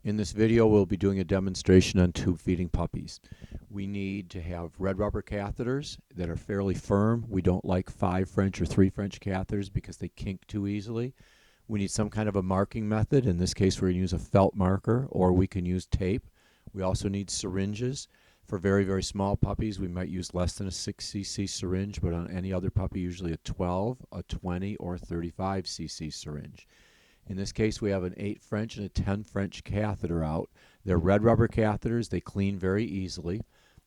In this video, we'll be doing a demonstration on tube feeding puppies. We need to have red rubber catheters that are fairly firm. We don't like 5 French or 3 French catheters because they kink too easily. We need some kind of a marking method. In this case, we're going to use a felt marker, or we can use tape. We also need syringes. For very, very small puppies, we might use less than a 6 cc syringe, but on any other puppy, usually a 12, a 20, or a 35 cc syringe. In this case, we have an 8 French and a 10 French catheter out. They're red rubber catheters. They clean very easily.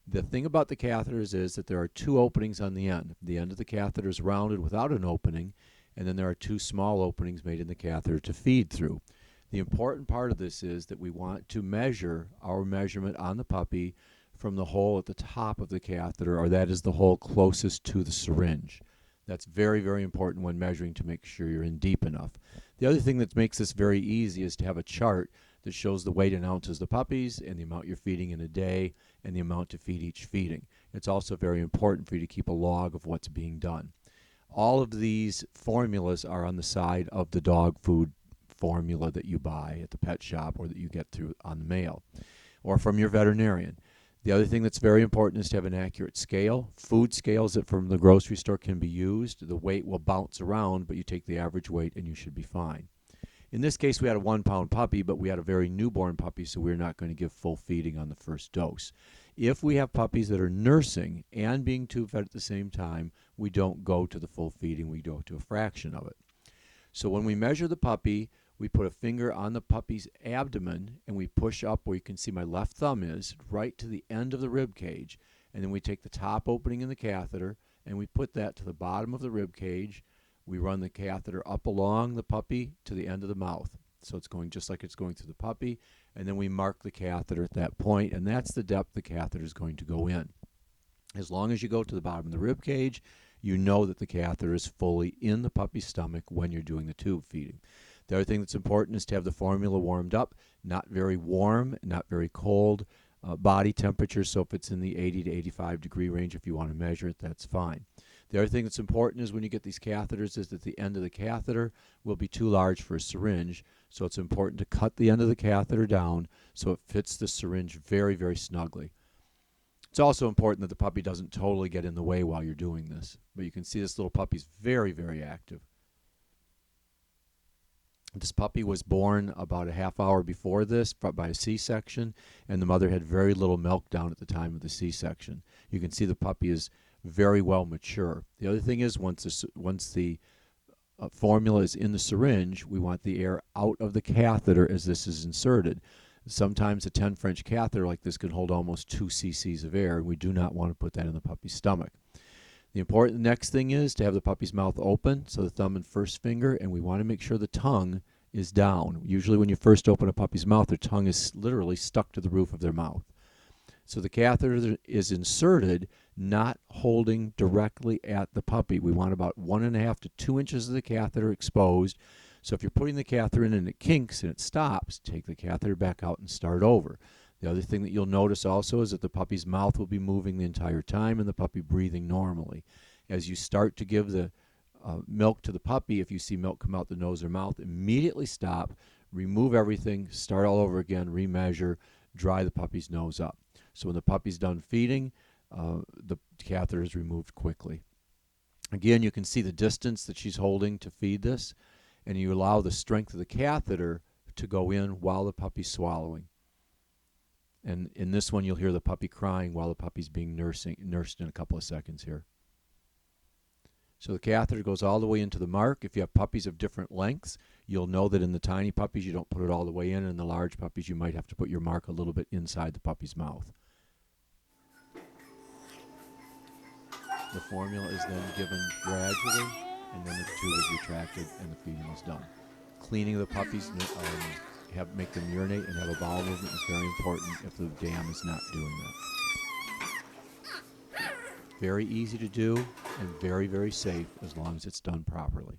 The thing about the catheters is that there are 2 openings on the end. The end of the catheter is rounded without an opening, and then there are 2 small openings made in the catheter to feed through. The important part of this is that we want to measure our measurement on the puppy from the hole at the top of the catheter, or that is the hole closest to the syringe. That's very, very important when measuring to make sure you're in deep enough. The other thing that makes this very easy is to have a chart that shows the weight in ounces of the puppies and the amount you're feeding in a day and the amount to feed each feeding. It's also very important for you to keep a log of what's being done. All of these formulas are on the side of the dog food formula that you buy at the pet shop or that you get through on the mail or from your veterinarian. The other thing that's very important is to have an accurate scale. Food scales that from the grocery store can be used. The weight will bounce around, but you take the average weight and you should be fine. In this case, we had a 1-pound puppy, but we had a very newborn puppy, so we're not going to give full feeding on the first dose. If we have puppies that are nursing and being tube fed at the same time, we don't go to the full feeding, we go to a fraction of it. So when we measure the puppy, we put a finger on the puppy's abdomen and we push up where you can see my left thumb is, right to the end of the rib cage. And then we take the top opening in the catheter and we put that to the bottom of the rib cage. We run the catheter up along the puppy to the end of the mouth. So it's going just like it's going through the puppy. And then we mark the catheter at that point, and that's the depth the catheter is going to go in. As long as you go to the bottom of the rib cage, you know that the catheter is fully in the puppy's stomach when you're doing the tube feeding. The other thing that's important is to have the formula warmed up, not very warm, not very cold, body temperature, so if it's in the 80 to 85 degree range, if you want to measure it, that's fine. The other thing that's important is when you get these catheters is that the end of the catheter will be too large for a syringe, so it's important to cut the end of the catheter down so it fits the syringe very, very snugly. It's also important that the puppy doesn't totally get in the way while you're doing this, but you can see this little puppy's very, very active. This puppy was born about a half hour before this by a C-section, and the mother had very little milk down at the time of the C-section. You can see the puppy is very well mature. The other thing is once the formula is in the syringe, we want the air out of the catheter as this is inserted. Sometimes a 10 French catheter like this can hold almost 2 cc's of air, and we do not want to put that in the puppy's stomach. The important next thing is to have the puppy's mouth open, so the thumb and first finger, and we want to make sure the tongue is down. Usually when you first open a puppy's mouth, their tongue is literally stuck to the roof of their mouth. So the catheter is inserted, not holding directly at the puppy. We want about 1.5 to 2 inches of the catheter exposed. So if you're putting the catheter in and it kinks and it stops, take the catheter back out and start over. The other thing that you'll notice also is that the puppy's mouth will be moving the entire time and the puppy breathing normally. As you start to give the milk to the puppy, if you see milk come out the nose or mouth, immediately stop, remove everything, start all over again, remeasure, dry the puppy's nose up. So when the puppy's done feeding, the catheter is removed quickly. Again, you can see the distance that she's holding to feed this, and you allow the strength of the catheter to go in while the puppy's swallowing. And in this one, you'll hear the puppy crying while the puppy's being nursed in a couple of seconds here. So the catheter goes all the way into the mark. If you have puppies of different lengths, you'll know that in the tiny puppies, you don't put it all the way in. And in the large puppies, you might have to put your mark a little bit inside the puppy's mouth. The formula is then given gradually, and then the tube is retracted and the feeding is done. Cleaning the puppies, make them urinate and have a bowel movement is very important if the dam is not doing that. Very easy to do and very, very safe as long as it's done properly.